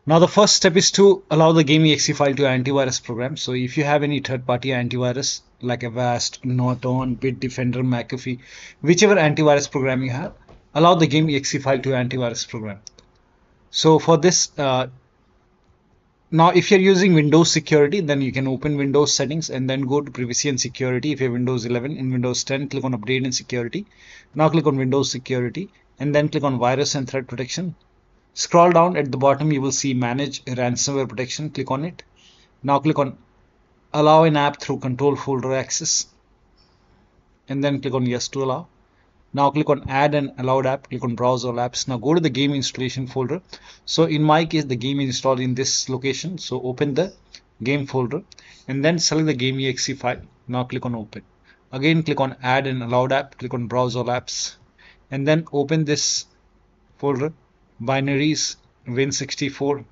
Now the first step is to allow the game exe file to antivirus program. So if you have any third-party antivirus like Avast, Norton, Bitdefender, McAfee, whichever antivirus program you have, allow the game exe file to antivirus program. So for this, now if you're using Windows security, then you can open Windows settings and then go to privacy and security. If you have Windows 11, in Windows 10, click on update and security. Now click on Windows security and then click on virus and threat protection. Scroll down at the bottom, you will see manage ransomware protection. Click on it. Now click on allow an app through control folder access and then click on yes to allow. Now click on add an allowed app. Click on browse all apps. Now go to the game installation folder. So in my case, the game is installed in this location. So open the game folder and then select the game exe file. Now click on open. Again click on add an allowed app. Click on browse all apps and then open this folder, binaries win64.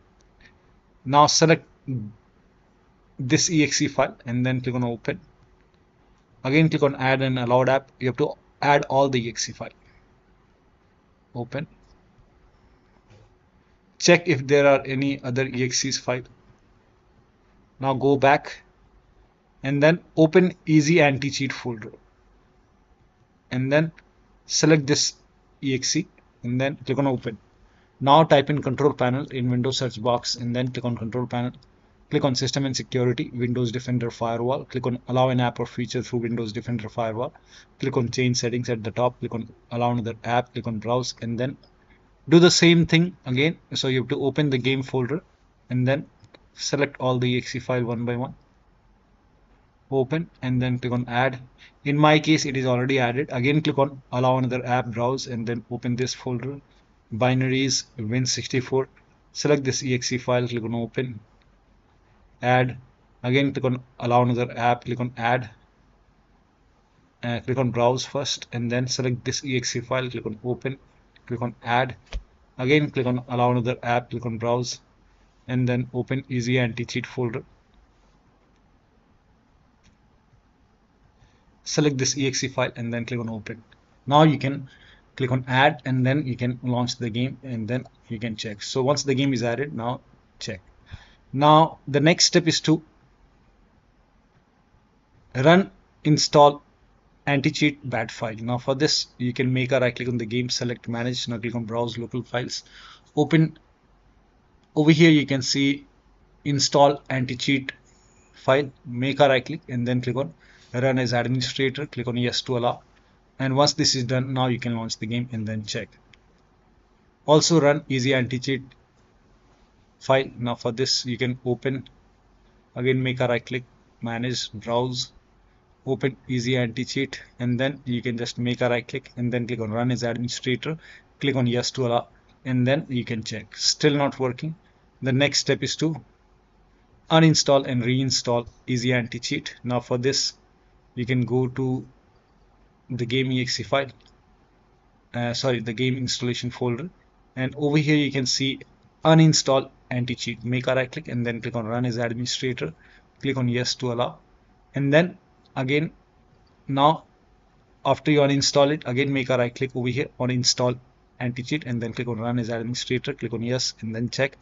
Now select this exe file and then click on open. Again click on add an allowed app. You have to add all the exe file. Open. Check if there are any other exes file. Now go back and then open EasyAntiCheat folder and then select this exe and then click on open. Now type in control panel in Windows search box and then click on control panel. Click on system and security, Windows Defender firewall. Click on allow an app or feature through Windows Defender firewall. Click on change settings at the top. Click on allow another app. Click on browse and then do the same thing again. So you have to open the game folder and then select all the exe file one by one. Open and then click on add. In my case, it is already added. Again click on allow another app, browse and then open this folder, binaries win64. Select this exe file. Click on open. Add. Again click on allow another app. Click on add. Click on browse first and then select this exe file. Click on open. Click on add. Again click on allow another app. Click on browse and then open EasyAntiCheat folder. Select this exe file and then click on open. Now you can click on add and then you can launch the game and then you can check. So once the game is added, now check. Now the next step is to run install anti-cheat bat file. Now for this you can make a right click on the game, select manage. Now click on browse local files. Open over here, you can see install anti-cheat file. Make a right click and then click on run as administrator. Click on yes to allow. And once this is done, now you can launch the game and then check. Also run EasyAntiCheat file. Now for this you can open, again make a right click, manage, browse, open EasyAntiCheat and then you can just make a right click and then click on run as administrator. Click on yes to allow and then you can check. Still not working. The next step is to uninstall and reinstall EasyAntiCheat. Now for this you can go to the game exe file, the game installation folder, and over here you can see uninstall anti-cheat. Make a right click and then click on run as administrator. Click on yes to allow and then again, now after you uninstall it, again make a right click over here on install anti-cheat and then click on run as administrator. Click on yes and then check.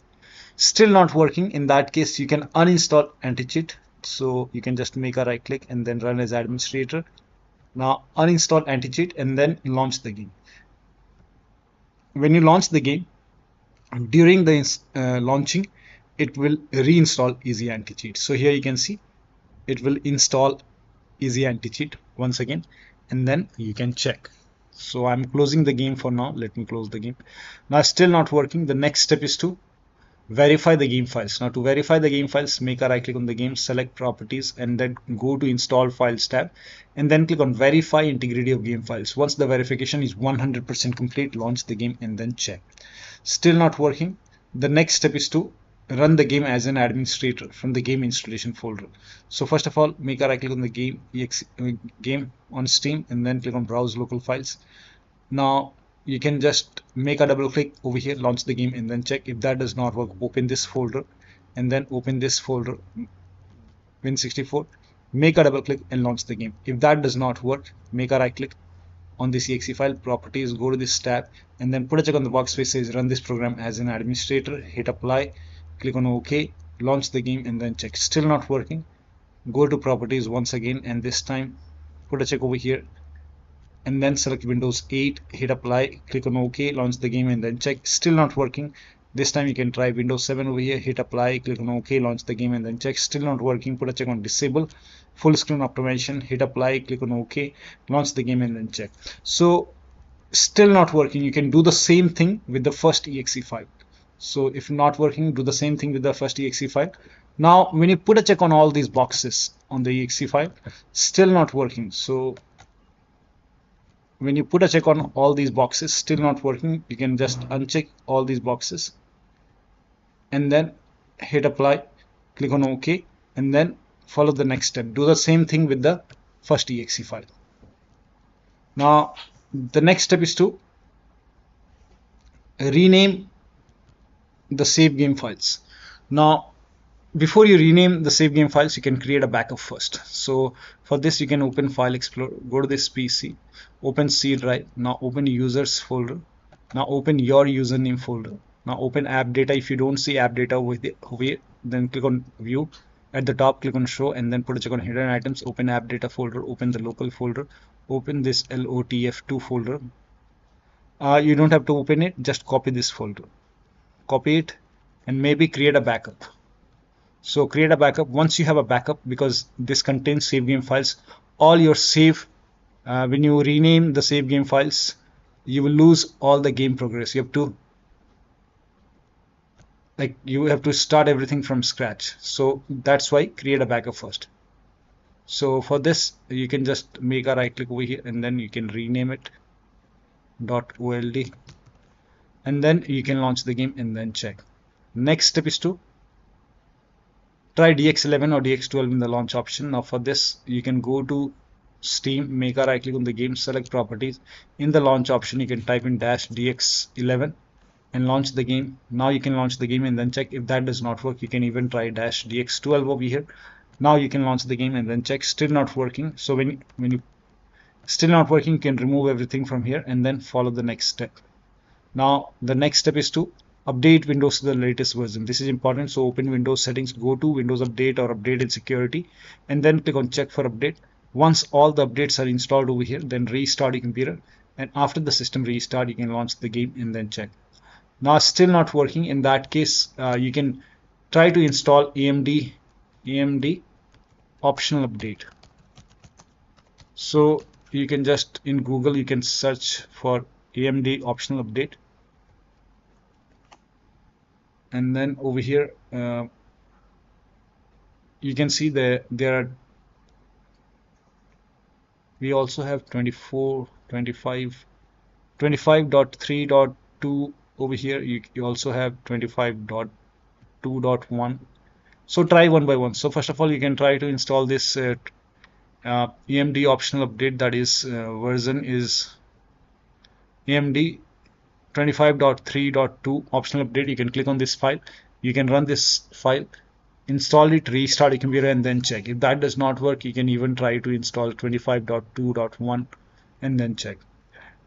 Still not working. In that case you can uninstall anti-cheat. So you can just make a right click and then run as administrator. Now uninstall anti-cheat and then launch the game. When you launch the game, during the launching, it will reinstall EasyAntiCheat. So here you can see it will install EasyAntiCheat once again and then you can check. So I'm closing the game for now. Let me close the game. Now still not working. The next step is to verify the game files. Now to verify the game files, make a right click on the game, select properties and then go to install files tab and then click on verify integrity of game files. Once the verification is 100% complete, launch the game and then check. Still not working. The next step is to run the game as an administrator from the game installation folder. So first of all, make a right click on the game on Steam and then click on browse local files. Now you can just make a double click over here, launch the game and then check. If that does not work, open this folder and then open this folder win64, make a double click and launch the game. If that does not work, make a right click on this exe file, properties, go to this tab and then put a check on the box which says run this program as an administrator, hit apply click on OK, launch the game and then check. Still not working. Go to properties once again, and this time put a check over here and then select Windows 8, hit apply, click on OK, launch the game and then check. Still not working. This time you can try Windows 7 over here, hit apply, click on OK, launch the game and then check. Still not working. Put a check on disable full screen optimization, hit apply, click on OK, launch the game and then check. So still not working. You can do the same thing with the first exe file. So if not working, do the same thing with the first exe file. Now when you put a check on all these boxes on the exe file, still not working. So when you put a check on all these boxes, still not working, you can just uncheck all these boxes and then hit apply, click on OK, and then follow the next step. Do the same thing with the first exe file. Now the next step is to rename the save game files. Now before you rename the save game files, you can create a backup first. So for this, you can open File Explorer, go to this PC, open C drive. Now open users folder. Now open your username folder. Now open app data. If you don't see app data over here, then click on view. At the top, click on show and then put a check on hidden items. Open app data folder, open the local folder, open this LOTF2 folder. You don't have to open it, just copy this folder. Copy it and maybe create a backup. So create a backup. Once you have a backup, because this contains save game files, all your save, when you rename the save game files, you will lose all the game progress. You have to start everything from scratch. So that's why create a backup first. So for this, you can just make a right click over here and then you can rename it .old, and then you can launch the game and then check. Next step is to try DX11 or DX12 in the launch option. Now for this, you can go to Steam, make a right click on the game, select properties. In the launch option, you can type in -DX11 and launch the game. Now you can launch the game and then check. If that does not work, you can even try -DX12 over here. Now you can launch the game and then check. Still not working. So when you still not working, you can remove everything from here and then follow the next step. Now the next step is to update Windows to the latest version. This is important. So open Windows settings, go to Windows Update or Update in Security, and then click on check for update. Once all the updates are installed over here, then restart your computer, and after the system restart, you can launch the game and then check. Now still not working. In that case, you can try to install AMD optional update. So you can just in Google, you can search for AMD optional update. And then over here, you can see we also have 25.3.2 over here. You also have 25.2.1. So try one by one. So first of all, you can try to install this AMD optional update. That is version is AMD 25.3.2 optional update. You can click on this file. You can run this file, install it, restart your computer, and then check. If that does not work, you can even try to install 25.2.1 and then check.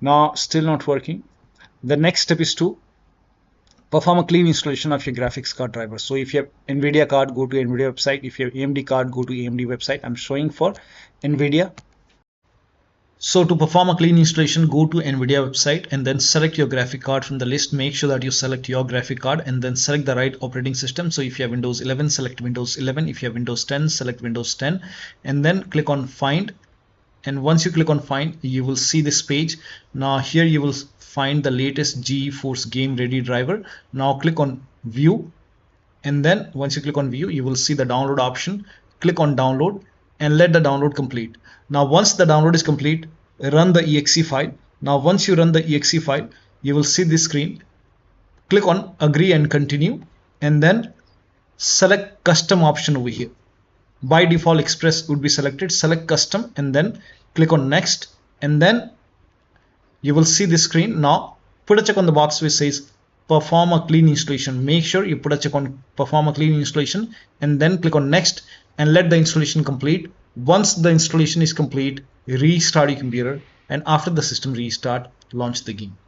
Now still not working. The next step is to perform a clean installation of your graphics card driver. So if you have NVIDIA card, go to NVIDIA website. If you have AMD card, go to AMD website. I'm showing for NVIDIA. So to perform a clean installation, go to NVIDIA website and then select your graphic card from the list. Make sure that you select your graphic card and then select the right operating system. So if you have Windows 11, select Windows 11. If you have Windows 10, select Windows 10 and then click on Find. And once you click on Find, you will see this page. Now here you will find the latest GeForce Game Ready driver. Now click on View, and then once you click on View, you will see the download option. Click on Download and let the download complete. Now once the download is complete, run the exe file. Now once you run the exe file, you will see this screen. Click on Agree and Continue, and then select Custom option over here. By default, Express would be selected. Select Custom and then click on Next, and then you will see this screen. Now put a check on the box which says Perform a clean installation. Make sure you put a check on Perform a clean installation and then click on Next and let the installation complete. Once the installation is complete, restart your computer, and after the system restart, launch the game.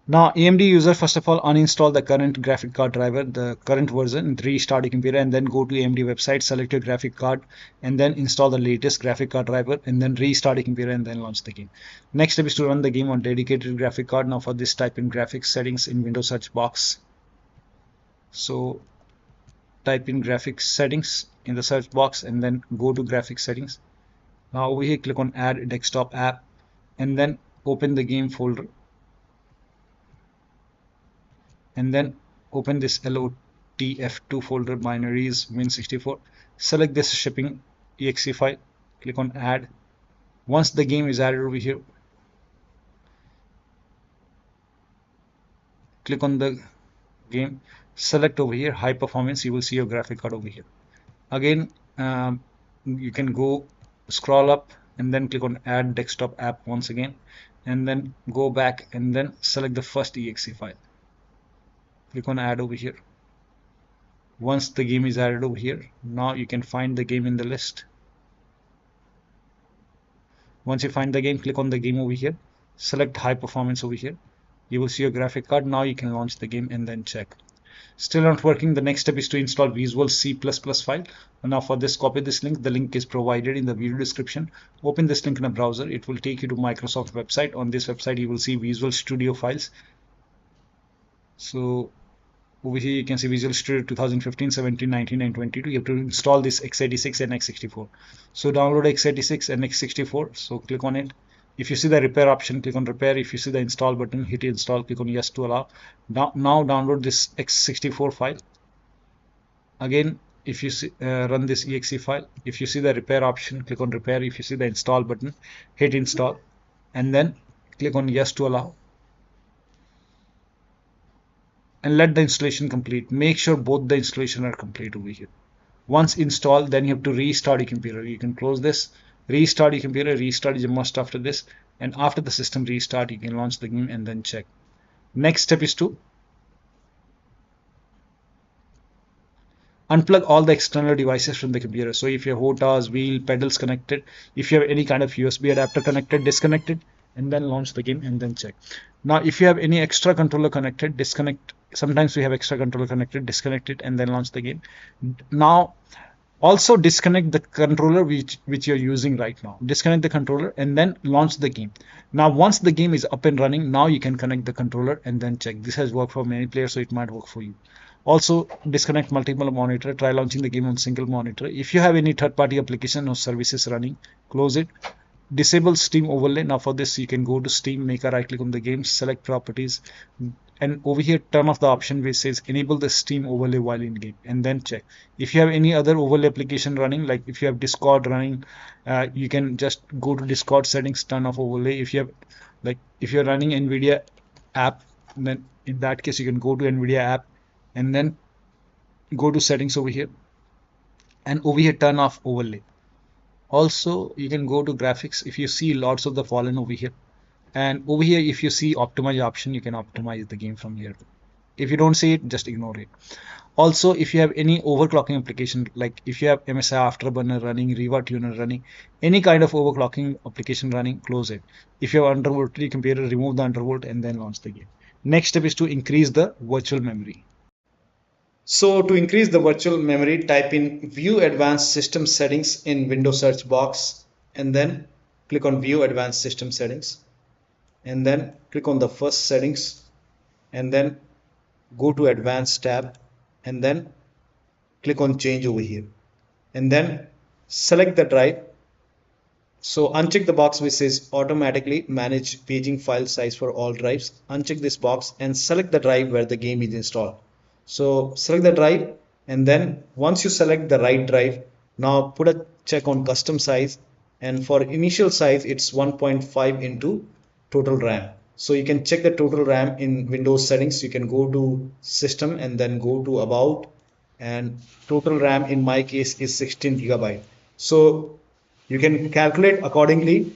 Now, AMD user, first of all, uninstall the current graphic card driver, the current version, restart your computer, and then go to AMD website, select your graphic card, and then install the latest graphic card driver, and then restart your computer, and then launch the game. Next step is to run the game on dedicated graphic card. Now, for this, type in graphics settings in Windows search box. So, type in graphics settings in the search box, and then go to graphics settings. Now, over here, click on Add Desktop App, and then open the game folder, and then open this LOTF2 folder, binaries Win64. Select this shipping exe file, click on add. Once the game is added over here, click on the game, select over here high performance. You will see your graphic card over here. Again, you can go scroll up and then click on add desktop app once again, and then go back and then select the first exe file. Click on add over here. Once the game is added over here, now you can find the game in the list. Once you find the game, click on the game over here, select high performance over here. You will see your graphic card. Now you can launch the game and then check. Still not working. The next step is to install Visual C++ file. Now for this, copy this link. The link is provided in the video description. Open this link in a browser. It will take you to Microsoft website. On this website, you will see Visual Studio files. So over here you can see Visual Studio 2015, 17, 19 and 22. You have to install this x86 and x64. So download x86 and x64. So click on it. If you see the repair option, click on repair. If you see the install button, hit install, click on yes to allow. Now download this x64 file. Again, if you see, run this exe file, if you see the repair option, click on repair. If you see the install button, hit install, and then click on yes to allow, and let the installation complete. Make sure both the installation are complete over here. Once installed, then you have to restart your computer. You can close this, restart your computer. Restart is a must after this, and after the system restart, you can launch the game and then check. Next step is to unplug all the external devices from the computer. So if your HOTAS, wheel, pedals connected, if you have any kind of USB adapter connected, disconnect it, and then launch the game and then check. Now if you have any extra controller connected, disconnect. Sometimes we have extra controller connected, disconnect it and then launch the game. Now also disconnect the controller which you're using right now. Disconnect the controller and then launch the game. Now once the game is up and running, now you can connect the controller and then check. This has worked for many players, so it might work for you. Also disconnect multiple monitor. Try launching the game on single monitor. If you have any third-party application or services running, close it. Disable Steam overlay. Now for this, you can go to Steam, make a right click on the game, select properties, and over here turn off the option which says enable the Steam overlay while in game, and then check. If you have any other overlay application running, like if you have Discord running, you can just go to Discord settings, turn off overlay. If you have, like if you're running NVIDIA app, then in that case you can go to NVIDIA app and then go to settings over here, and over here turn off overlay. Also you can go to graphics. If you see lots of the Fallen over here, and over here if you see optimize option, you can optimize the game from here. If you don't see it, just ignore it. Also if you have any overclocking application, like if you have MSI Afterburner running, Riva Tuner running, any kind of overclocking application running, close it. If you have undervolt computer, remove the undervolt and then launch the game. Next step is to increase the virtual memory. So to increase the virtual memory, type in View Advanced System Settings in Windows search box, and then click on View Advanced System Settings, and then click on the first settings, and then go to Advanced tab, and then click on Change over here, and then select the drive. So uncheck the box which says automatically manage paging file size for all drives. Uncheck this box and select the drive where the game is installed. So select the drive, and then once you select the right drive, now put a check on custom size, and for initial size it's 1.5 into total RAM. So you can check the total RAM in Windows settings. You can go to system and then go to about, and total RAM in my case is 16 GB. So you can calculate accordingly.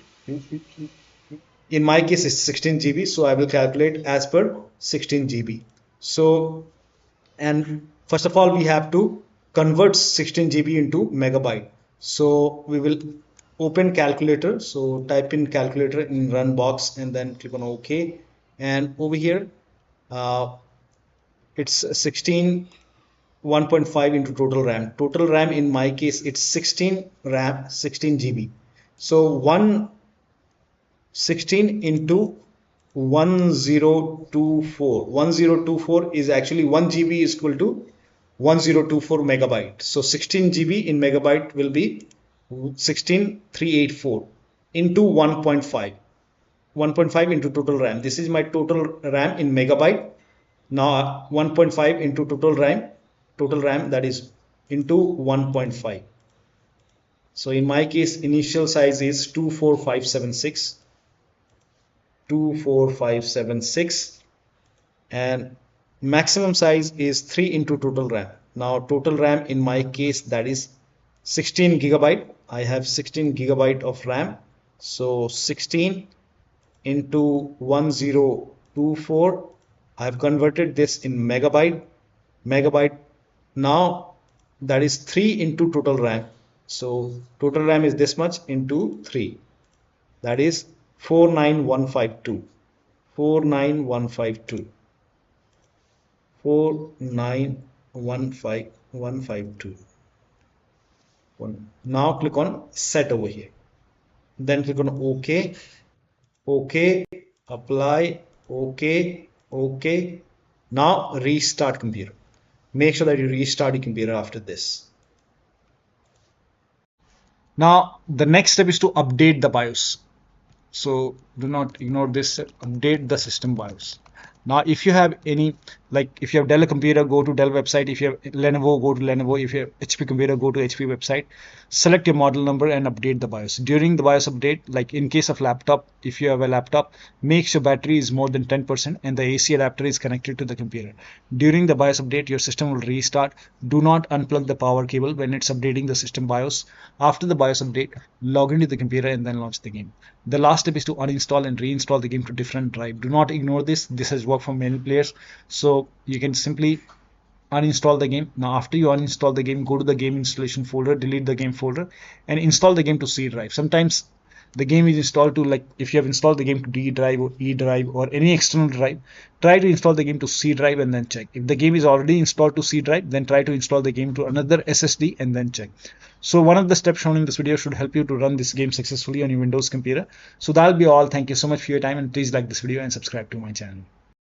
In my case it's 16 GB, so I will calculate as per 16 GB. So, and first of all we have to convert 16 GB into megabyte. So we will open calculator. So type in calculator in run box and then click on OK, and over here It's 16 1.5 into total RAM. Total RAM in my case it's 16 RAM 16 GB. So 116 into 1024 is actually 1 GB is equal to 1024 megabyte. So 16 GB in megabyte will be 16384 into 1.5. 1.5 into total RAM. This is my total RAM in megabyte. Now 1.5 into total RAM that is into 1.5. So in my case, initial size is 24576 and maximum size is 3 into total RAM. Now total RAM in my case that is 16 gigabyte. I have 16 gigabyte of RAM. So 16 into 1024. I have converted this in megabyte. Now that is 3 into total RAM. So total RAM is this much into 3. That is 49152. 49152. 4915152. Now click on set over here. Then click on OK. OK. Apply. OK. OK. Now restart computer. Make sure that you restart your computer after this. Now the next step is to update the BIOS. So do not ignore this. Update the system BIOS. Now if you have any, like if you have Dell computer, go to Dell website. If you have Lenovo, go to Lenovo. If you have HP computer, go to HP website. Select your model number and update the BIOS. During the BIOS update, like in case of laptop, if you have a laptop, make sure battery is more than 10% and the AC adapter is connected to the computer. During the BIOS update, your system will restart. Do not unplug the power cable when it's updating the system BIOS. After the BIOS update, log into the computer and then launch the game. The last step is to uninstall and reinstall the game to different drive. Do not ignore this. This has worked for many players. So you can simply uninstall the game. Now after you uninstall the game, go to the game installation folder, delete the game folder and install the game to C drive. Sometimes the game is installed to, like if you have installed the game to D drive or E drive or any external drive, try to install the game to C drive and then check. If the game is already installed to C drive, then try to install the game to another SSD and then check. So one of the steps shown in this video should help you to run this game successfully on your Windows computer. So that'll be all. Thank you so much for your time and please like this video and subscribe to my channel.